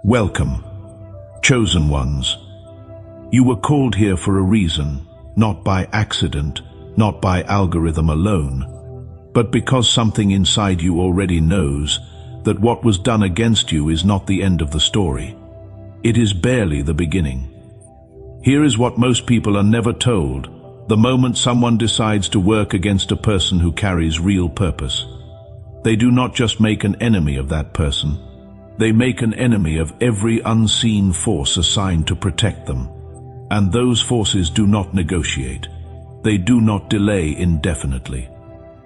Welcome, chosen ones. You were called here for a reason, not by accident, not by algorithm alone, but because something inside you already knows that what was done against you is not the end of the story. It is barely the beginning. Here is what most people are never told: the moment someone decides to work against a person who carries real purpose, they do not just make an enemy of that person. They make an enemy of every unseen force assigned to protect them. And those forces do not negotiate. They do not delay indefinitely.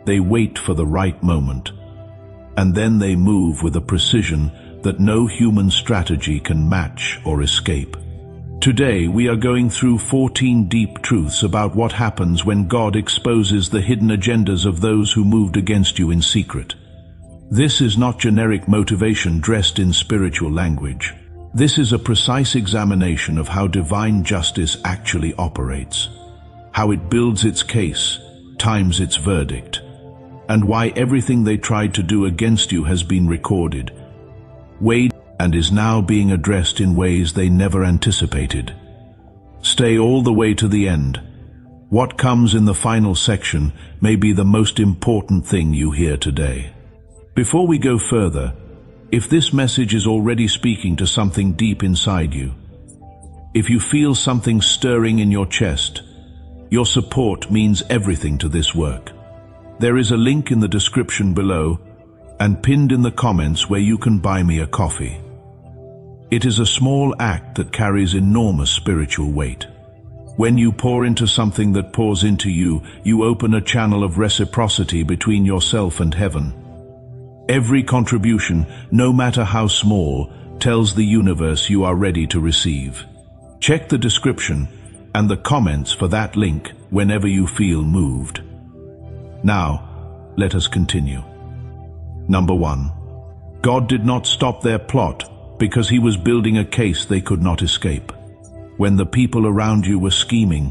They wait for the right moment. And then they move with a precision that no human strategy can match or escape. Today we are going through 14 deep truths about what happens when God exposes the hidden agendas of those who moved against you in secret. This is not generic motivation dressed in spiritual language. This is a precise examination of how divine justice actually operates, how it builds its case, times its verdict, and why everything they tried to do against you has been recorded, weighed, and is now being addressed in ways they never anticipated. Stay all the way to the end. What comes in the final section may be the most important thing you hear today. Before we go further, if this message is already speaking to something deep inside you, if you feel something stirring in your chest, your support means everything to this work. There is a link in the description below and pinned in the comments where you can buy me a coffee. It is a small act that carries enormous spiritual weight. When you pour into something that pours into you, you open a channel of reciprocity between yourself and heaven. Every contribution, no matter how small, tells the universe you are ready to receive. Check the description and the comments for that link whenever you feel moved. Now, let us continue. Number 1. God did not stop their plot because he was building a case they could not escape. When the people around you were scheming,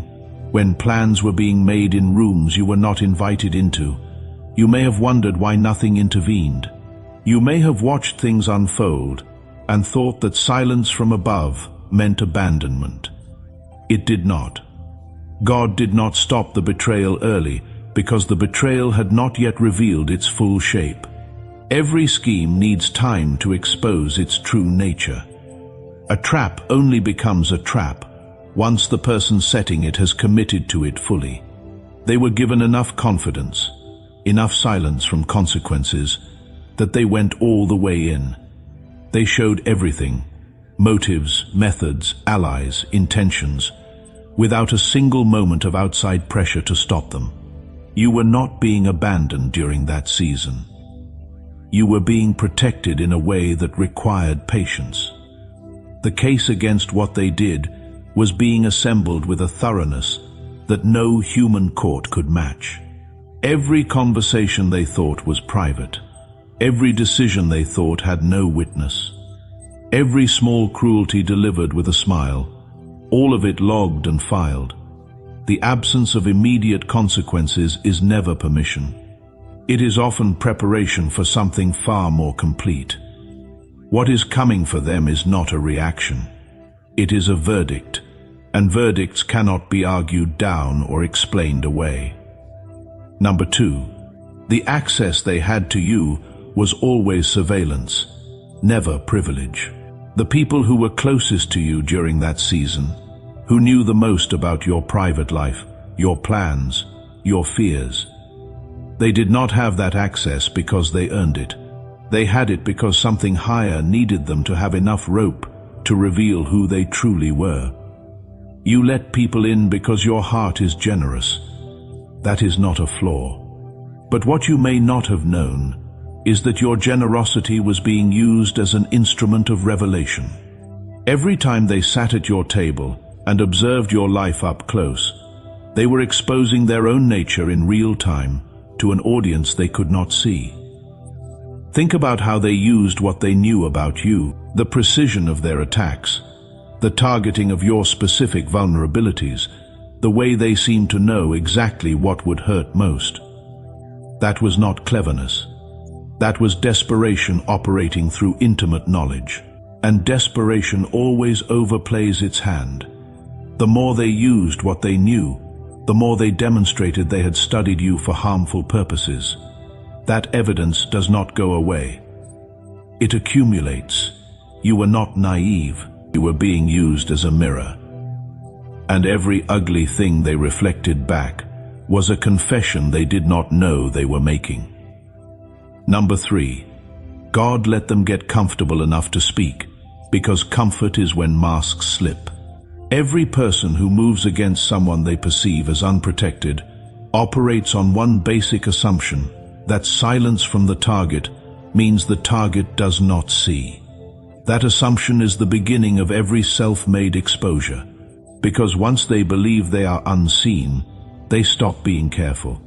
when plans were being made in rooms you were not invited into, you may have wondered why nothing intervened. You may have watched things unfold and thought that silence from above meant abandonment. It did not. God did not stop the betrayal early because the betrayal had not yet revealed its full shape. Every scheme needs time to expose its true nature. A trap only becomes a trap once the person setting it has committed to it fully. They were given enough confidence, enough silence from consequences, that they went all the way in. They showed everything: motives, methods, allies, intentions, without a single moment of outside pressure to stop them. You were not being abandoned during that season. You were being protected in a way that required patience. The case against what they did was being assembled with a thoroughness that no human court could match. Every conversation they thought was private. Every decision they thought had no witness. Every small cruelty delivered with a smile. All of it logged and filed. The absence of immediate consequences is never permission. It is often preparation for something far more complete. What is coming for them is not a reaction. It is a verdict, and verdicts cannot be argued down or explained away. Number 2. The access they had to you was always surveillance, never privilege. The people who were closest to you during that season, who knew the most about your private life, your plans, your fears, they did not have that access because they earned it. They had it because something higher needed them to have enough rope to reveal who they truly were. You let people in because your heart is generous. That is not a flaw. But what you may not have known is that your generosity was being used as an instrument of revelation. Every time they sat at your table and observed your life up close, they were exposing their own nature in real time to an audience they could not see. Think about how they used what they knew about you, the precision of their attacks, the targeting of your specific vulnerabilities, the way they seemed to know exactly what would hurt most. That was not cleverness. That was desperation operating through intimate knowledge. and desperation always overplays its hand. The more they used what they knew, the more they demonstrated they had studied you for harmful purposes. That evidence does not go away. It accumulates. You were not naive. You were being used as a mirror. And every ugly thing they reflected back was a confession they did not know they were making. Number 3. God let them get comfortable enough to speak, because comfort is when masks slip. Every person who moves against someone they perceive as unprotected operates on one basic assumption, that silence from the target means the target does not see. That assumption is the beginning of every self-made exposure, because once they believe they are unseen, they stop being careful.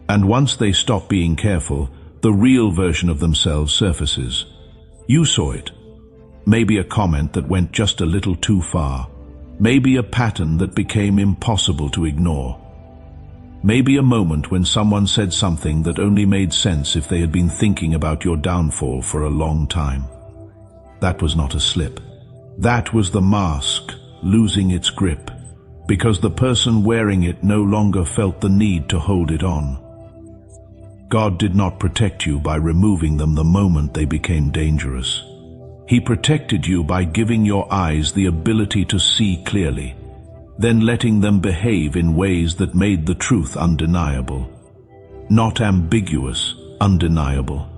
And once they stop being careful, the real version of themselves surfaces. You saw it. Maybe a comment that went just a little too far. Maybe a pattern that became impossible to ignore. Maybe a moment when someone said something that only made sense if they had been thinking about your downfall for a long time. That was not a slip. That was the mask losing its grip, because the person wearing it no longer felt the need to hold it on. God did not protect you by removing them the moment they became dangerous. He protected you by giving your eyes the ability to see clearly, then letting them behave in ways that made the truth undeniable. Not ambiguous, undeniable.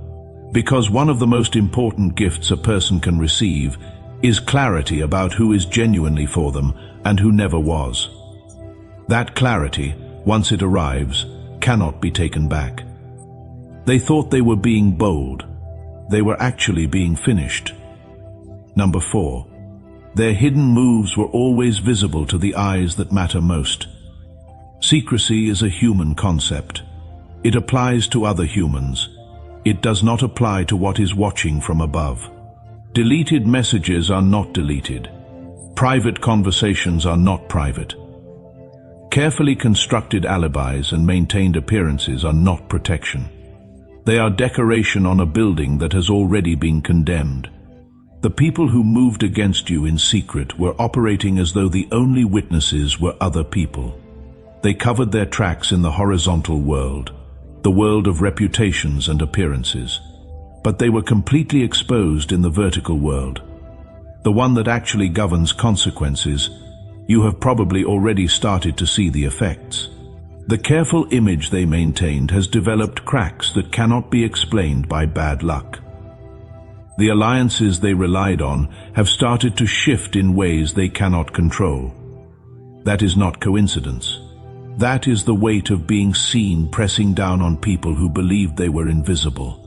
Because one of the most important gifts a person can receive is clarity about who is genuinely for them and who never was. That clarity, once it arrives, cannot be taken back. They thought they were being bold. They were actually being finished. Number 4. Their hidden moves were always visible to the eyes that matter most. Secrecy is a human concept. It applies to other humans. It does not apply to what is watching from above. Deleted messages are not deleted. Private conversations are not private. Carefully constructed alibis and maintained appearances are not protection. They are decoration on a building that has already been condemned. The people who moved against you in secret were operating as though the only witnesses were other people. They covered their tracks in the horizontal world, the world of reputations and appearances. But they were completely exposed in the vertical world, the one that actually governs consequences. You have probably already started to see the effects. The careful image they maintained has developed cracks that cannot be explained by bad luck. The alliances they relied on have started to shift in ways they cannot control. That is not coincidence. That is the weight of being seen pressing down on people who believed they were invisible.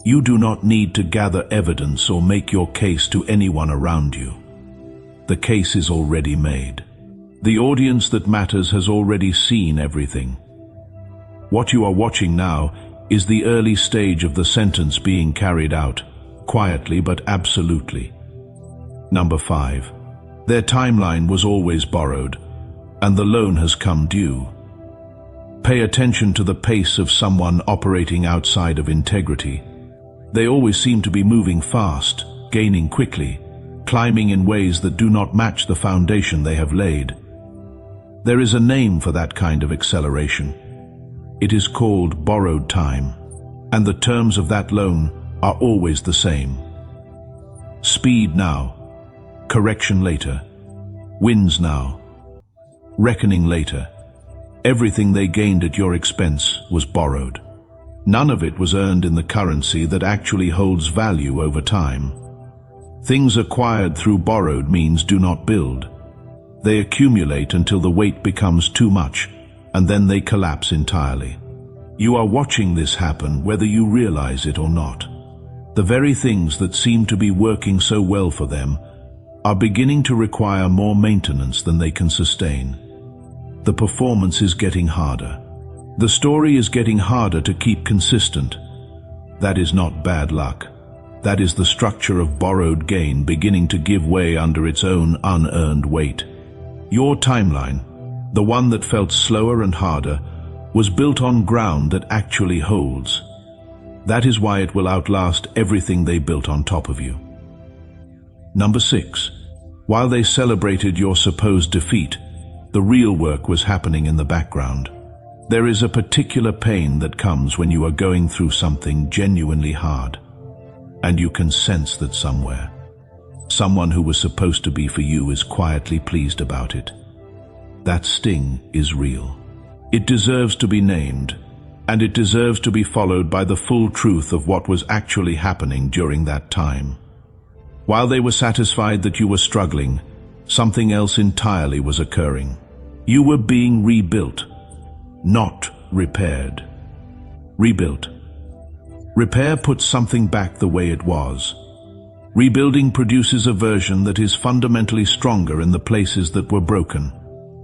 You do not need to gather evidence or make your case to anyone around you. The case is already made. The audience that matters has already seen everything. What you are watching now is the early stage of the sentence being carried out, quietly but absolutely. Number 5. Their timeline was always borrowed, and the loan has come due. Pay attention to the pace of someone operating outside of integrity. They always seem to be moving fast, gaining quickly, climbing in ways that do not match the foundation they have laid. There is a name for that kind of acceleration. It is called borrowed time, and the terms of that loan are always the same. Speed now, correction later, wins now, reckoning later. Everything they gained at your expense was borrowed. None of it was earned in the currency that actually holds value over time. Things acquired through borrowed means do not build. They accumulate until the weight becomes too much, and then they collapse entirely. You are watching this happen whether you realize it or not. The very things that seem to be working so well for them are beginning to require more maintenance than they can sustain. The performance is getting harder. The story is getting harder to keep consistent. That is not bad luck. That is the structure of borrowed gain beginning to give way under its own unearned weight. Your timeline, the one that felt slower and harder, was built on ground that actually holds. That is why it will outlast everything they built on top of you. Number 6. While they celebrated your supposed defeat, the real work was happening in the background. There is a particular pain that comes when you are going through something genuinely hard, and you can sense that somewhere, someone who was supposed to be for you is quietly pleased about it. That sting is real. It deserves to be named, and it deserves to be followed by the full truth of what was actually happening during that time. While they were satisfied that you were struggling, something else entirely was occurring. You were being rebuilt, not repaired. Rebuilt. Repair puts something back the way it was. Rebuilding produces a version that is fundamentally stronger in the places that were broken.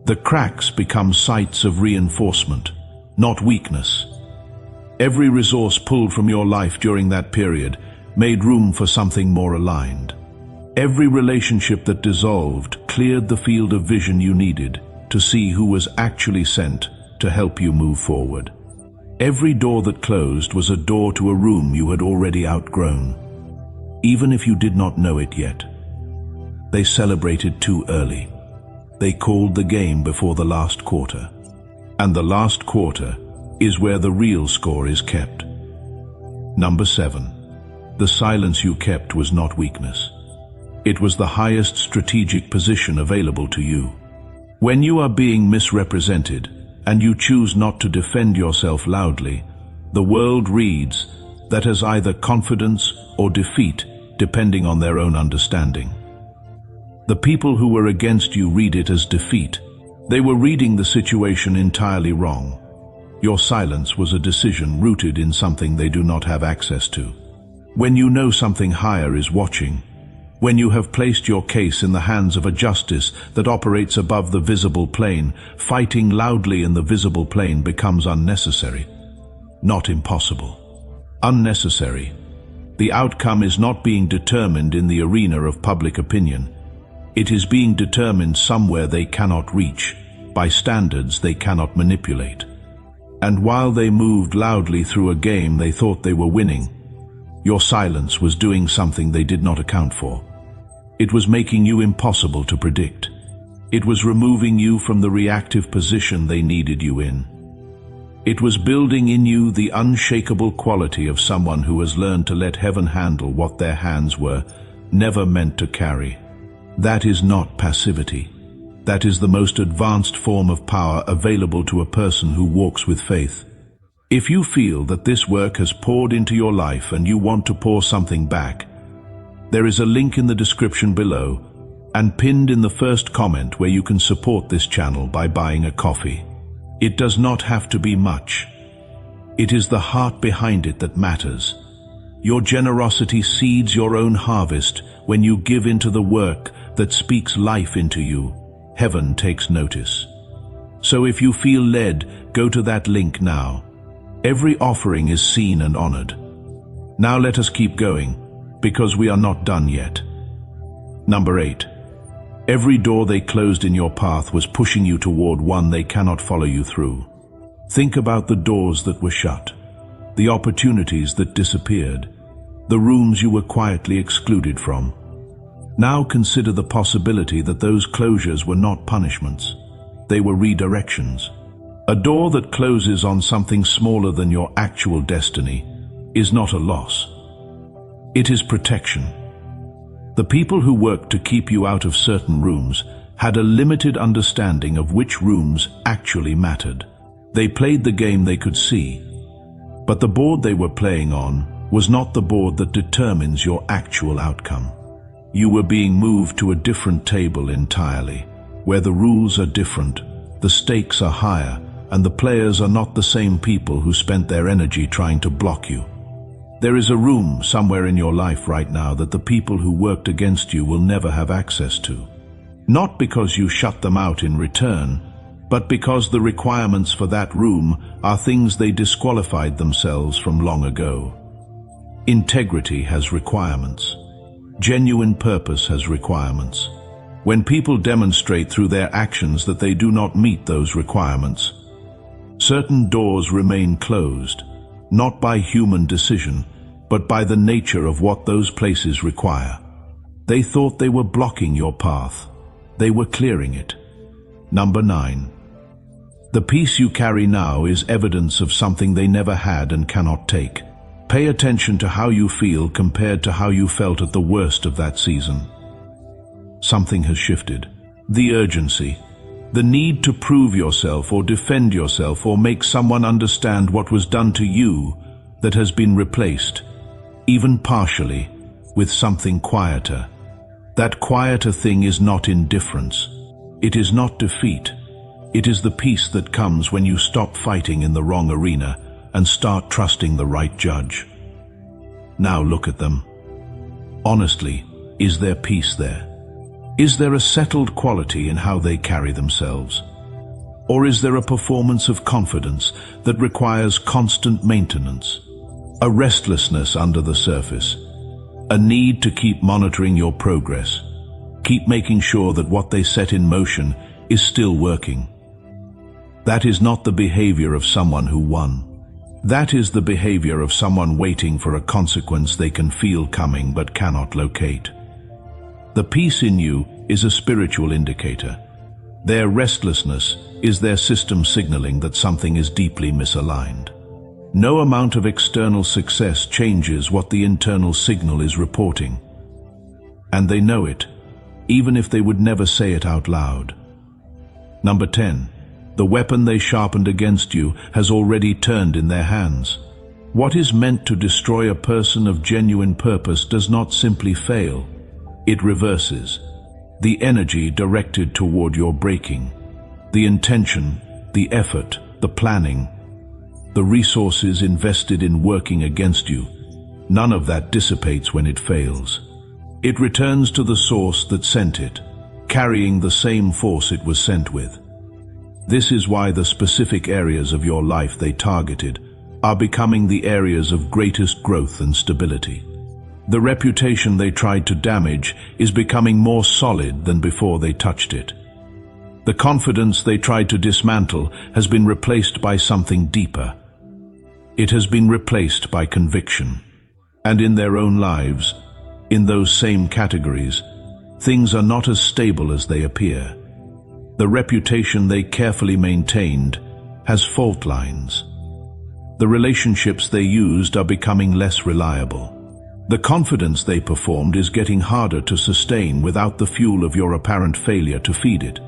The cracks become sites of reinforcement, not weakness. Every resource pulled from your life during that period made room for something more aligned. Every relationship that dissolved cleared the field of vision you needed to see who was actually sent to help you move forward. Every door that closed was a door to a room you had already outgrown, even if you did not know it yet. They celebrated too early. They called the game before the last quarter. And the last quarter is where the real score is kept. Number 7. The silence you kept was not weakness. It was the highest strategic position available to you. When you are being misrepresented and you choose not to defend yourself loudly, the world reads that as either confidence or defeat, depending on their own understanding. The people who were against you read it as defeat. They were reading the situation entirely wrong. Your silence was a decision rooted in something they do not have access to. When you know something higher is watching, when you have placed your case in the hands of a justice that operates above the visible plane, fighting loudly in the visible plane becomes unnecessary, not impossible. Unnecessary. The outcome is not being determined in the arena of public opinion. It is being determined somewhere they cannot reach, by standards they cannot manipulate. And while they moved loudly through a game they thought they were winning, your silence was doing something they did not account for. It was making you impossible to predict. It was removing you from the reactive position they needed you in. It was building in you the unshakable quality of someone who has learned to let heaven handle what their hands were never meant to carry. That is not passivity. That is the most advanced form of power available to a person who walks with faith. If you feel that this work has poured into your life and you want to pour something back, there is a link in the description below and pinned in the first comment where you can support this channel by buying a coffee. It does not have to be much. It is the heart behind it that matters. Your generosity seeds your own harvest when you give into the work that speaks life into you. Heaven takes notice. So if you feel led, go to that link now. Every offering is seen and honored. Now let us keep going, because we are not done yet. Number 8. Every door they closed in your path was pushing you toward one they cannot follow you through. Think about the doors that were shut, the opportunities that disappeared, the rooms you were quietly excluded from. Now consider the possibility that those closures were not punishments. They were redirections. A door that closes on something smaller than your actual destiny is not a loss. It is protection. The people who worked to keep you out of certain rooms had a limited understanding of which rooms actually mattered. They played the game they could see, but the board they were playing on was not the board that determines your actual outcome. You were being moved to a different table entirely, where the rules are different, the stakes are higher, and the players are not the same people who spent their energy trying to block you. There is a room somewhere in your life right now that the people who worked against you will never have access to. Not because you shut them out in return, but because the requirements for that room are things they disqualified themselves from long ago. Integrity has requirements. Genuine purpose has requirements. When people demonstrate through their actions that they do not meet those requirements, certain doors remain closed, not by human decision, but by the nature of what those places require. They thought they were blocking your path. They were clearing it. Number 9. The peace you carry now is evidence of something they never had and cannot take. Pay attention to how you feel compared to how you felt at the worst of that season. Something has shifted. The urgency, the need to prove yourself or defend yourself or make someone understand what was done to you, that has been replaced, even partially, with something quieter. That quieter thing is not indifference. It is not defeat. It is the peace that comes when you stop fighting in the wrong arena and start trusting the right judge. Now look at them. Honestly, is there peace there? Is there a settled quality in how they carry themselves? Or is there a performance of confidence that requires constant maintenance? A restlessness under the surface? A need to keep monitoring your progress? Keep making sure that what they set in motion is still working? That is not the behavior of someone who won. That is the behavior of someone waiting for a consequence they can feel coming but cannot locate. The peace in you is a spiritual indicator. Their restlessness is their system signaling that something is deeply misaligned. No amount of external success changes what the internal signal is reporting. And they know it, even if they would never say it out loud. Number 10. The weapon they sharpened against you has already turned in their hands. What is meant to destroy a person of genuine purpose does not simply fail. It reverses. The energy directed toward your breaking, the intention, the effort, the planning, the resources invested in working against you, none of that dissipates when it fails. It returns to the source that sent it, carrying the same force it was sent with. This is why the specific areas of your life they targeted are becoming the areas of greatest growth and stability. The reputation they tried to damage is becoming more solid than before they touched it. The confidence they tried to dismantle has been replaced by something deeper. It has been replaced by conviction. And in their own lives, in those same categories, things are not as stable as they appear. The reputation they carefully maintained has fault lines. The relationships they used are becoming less reliable. The confidence they performed is getting harder to sustain without the fuel of your apparent failure to feed it.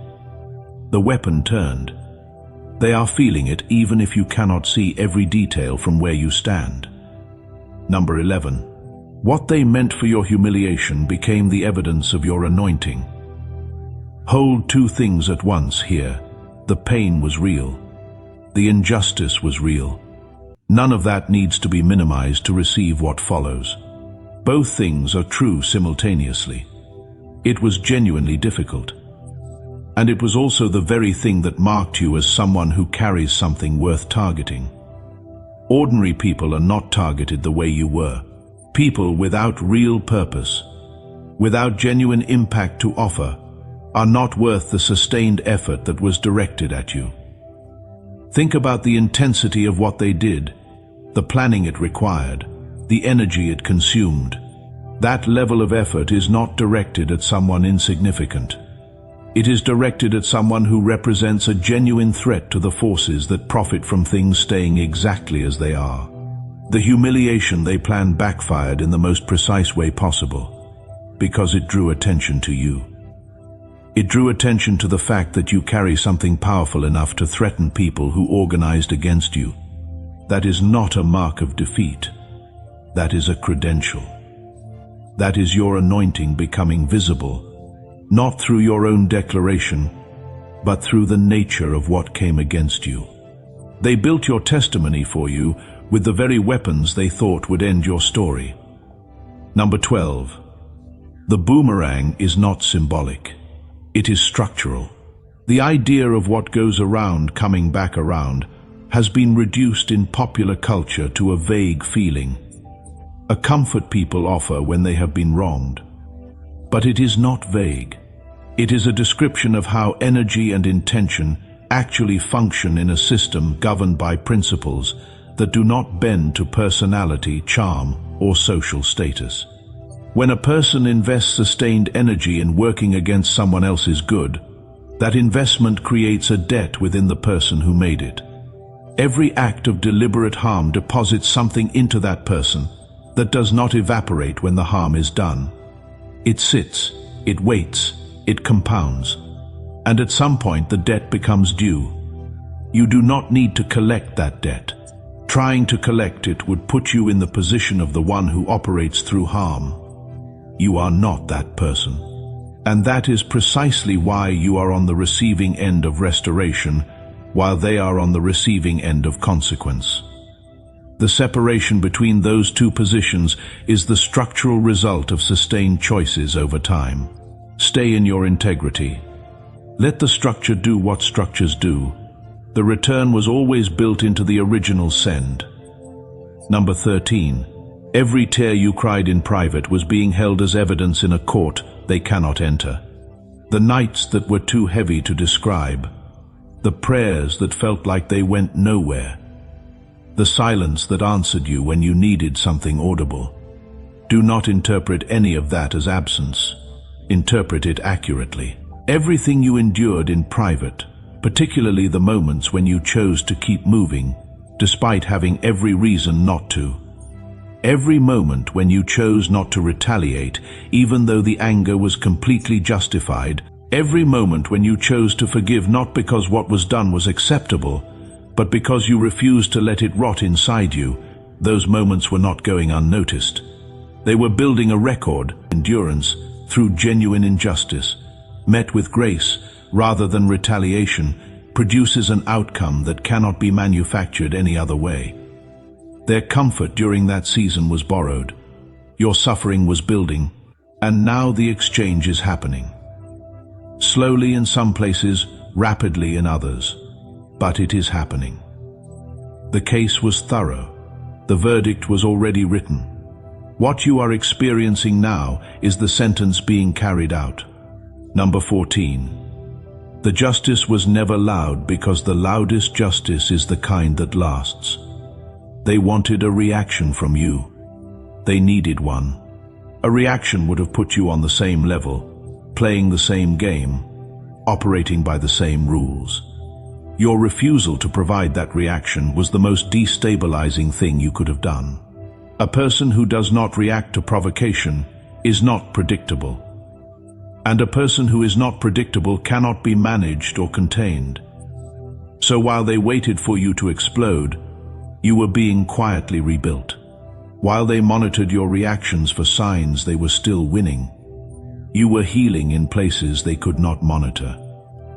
The weapon turned. They are feeling it even if you cannot see every detail from where you stand. Number 11. What they meant for your humiliation became the evidence of your anointing. Hold two things at once here. The pain was real. The injustice was real. None of that needs to be minimized to receive what follows. Both things are true simultaneously. It was genuinely difficult. And it was also the very thing that marked you as someone who carries something worth targeting. Ordinary people are not targeted the way you were. People without real purpose, without genuine impact to offer, are not worth the sustained effort that was directed at you. Think about the intensity of what they did, the planning it required, the energy it consumed. That level of effort is not directed at someone insignificant. It is directed at someone who represents a genuine threat to the forces that profit from things staying exactly as they are. The humiliation they planned backfired in the most precise way possible, because it drew attention to you. It drew attention to the fact that you carry something powerful enough to threaten people who organized against you. That is not a mark of defeat. That is a credential. That is your anointing becoming visible, not through your own declaration, but through the nature of what came against you. They built your testimony for you with the very weapons they thought would end your story. Number 12. The boomerang is not symbolic. It is structural. The idea of what goes around coming back around has been reduced in popular culture to a vague feeling, a comfort people offer when they have been wronged. But it is not vague. It is a description of how energy and intention actually function in a system governed by principles that do not bend to personality, charm, or social status. When a person invests sustained energy in working against someone else's good, that investment creates a debt within the person who made it. Every act of deliberate harm deposits something into that person that does not evaporate when the harm is done. It sits, it waits, it compounds, and at some point the debt becomes due. You do not need to collect that debt. Trying to collect it would put you in the position of the one who operates through harm. You are not that person. And that is precisely why you are on the receiving end of restoration, while they are on the receiving end of consequence. The separation between those two positions is the structural result of sustained choices over time. Stay in your integrity. Let the structure do what structures do. The return was always built into the original send. Number 13. Every tear you cried in private was being held as evidence in a court they cannot enter. The nights that were too heavy to describe. The prayers that felt like they went nowhere. The silence that answered you when you needed something audible. Do not interpret any of that as absence. Interpret it accurately. Everything you endured in private, particularly the moments when you chose to keep moving, despite having every reason not to. Every moment when you chose not to retaliate, even though the anger was completely justified. Every moment when you chose to forgive not because what was done was acceptable, but because you refused to let it rot inside you. Those moments were not going unnoticed. They were building a record, endurance, through genuine injustice, met with grace rather than retaliation, produces an outcome that cannot be manufactured any other way. Their comfort during that season was borrowed. Your suffering was building, and now the exchange is happening. Slowly in some places, rapidly in others, but it is happening. The case was thorough. The verdict was already written. What you are experiencing now is the sentence being carried out. Number 14. The justice was never loud because the loudest justice is the kind that lasts. They wanted a reaction from you. They needed one. A reaction would have put you on the same level, playing the same game, operating by the same rules. Your refusal to provide that reaction was the most destabilizing thing you could have done. A person who does not react to provocation is not predictable. And a person who is not predictable cannot be managed or contained. So while they waited for you to explode, you were being quietly rebuilt. While they monitored your reactions for signs they were still winning, you were healing in places they could not monitor.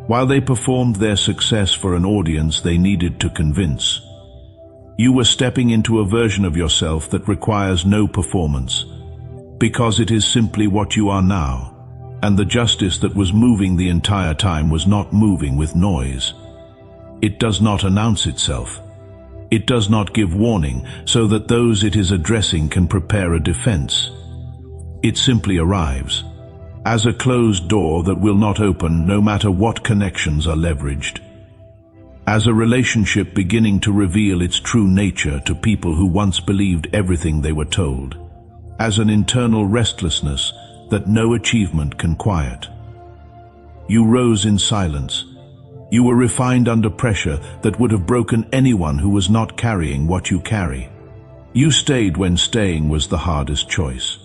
While they performed their success for an audience they needed to convince, you were stepping into a version of yourself that requires no performance, because it is simply what you are now, and the justice that was moving the entire time was not moving with noise. It does not announce itself. It does not give warning so that those it is addressing can prepare a defense. It simply arrives, as a closed door that will not open no matter what connections are leveraged. As a relationship beginning to reveal its true nature to people who once believed everything they were told. As an internal restlessness that no achievement can quiet. You rose in silence. You were refined under pressure that would have broken anyone who was not carrying what you carry. You stayed when staying was the hardest choice.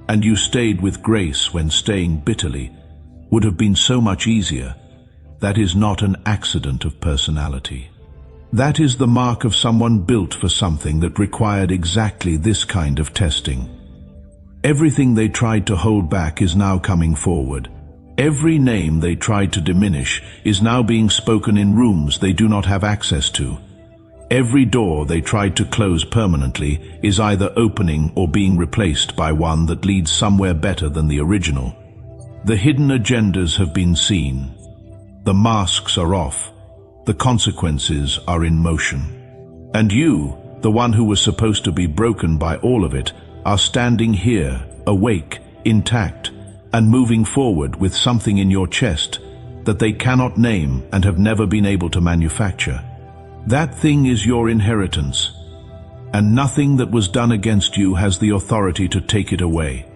And you stayed with grace when staying bitterly would have been so much easier. That is not an accident of personality. That is the mark of someone built for something that required exactly this kind of testing. Everything they tried to hold back is now coming forward. Every name they tried to diminish is now being spoken in rooms they do not have access to. Every door they tried to close permanently is either opening or being replaced by one that leads somewhere better than the original. The hidden agendas have been seen. The masks are off. The consequences are in motion. And you, the one who was supposed to be broken by all of it, are standing here, awake, intact, and moving forward with something in your chest that they cannot name and have never been able to manufacture. That thing is your inheritance, and nothing that was done against you has the authority to take it away.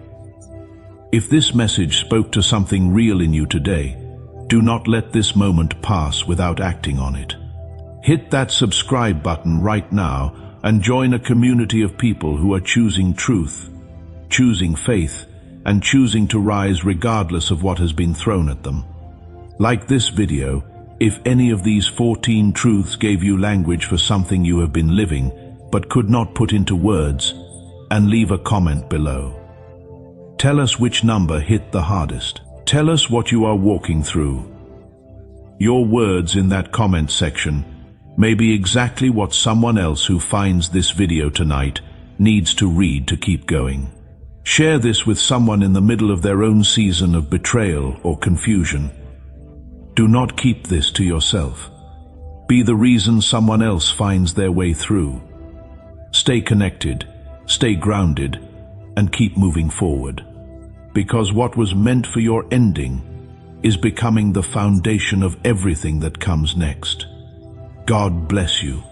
If this message spoke to something real in you today, do not let this moment pass without acting on it. Hit that subscribe button right now and join a community of people who are choosing truth, choosing faith, and choosing to rise regardless of what has been thrown at them. Like this video, if any of these 14 truths gave you language for something you have been living but could not put into words, and leave a comment below. Tell us which number hit the hardest. Tell us what you are walking through. Your words in that comment section may be exactly what someone else who finds this video tonight needs to read to keep going. Share this with someone in the middle of their own season of betrayal or confusion. Do not keep this to yourself. Be the reason someone else finds their way through. Stay connected, stay grounded, and keep moving forward. Because what was meant for your ending is becoming the foundation of everything that comes next. God bless you.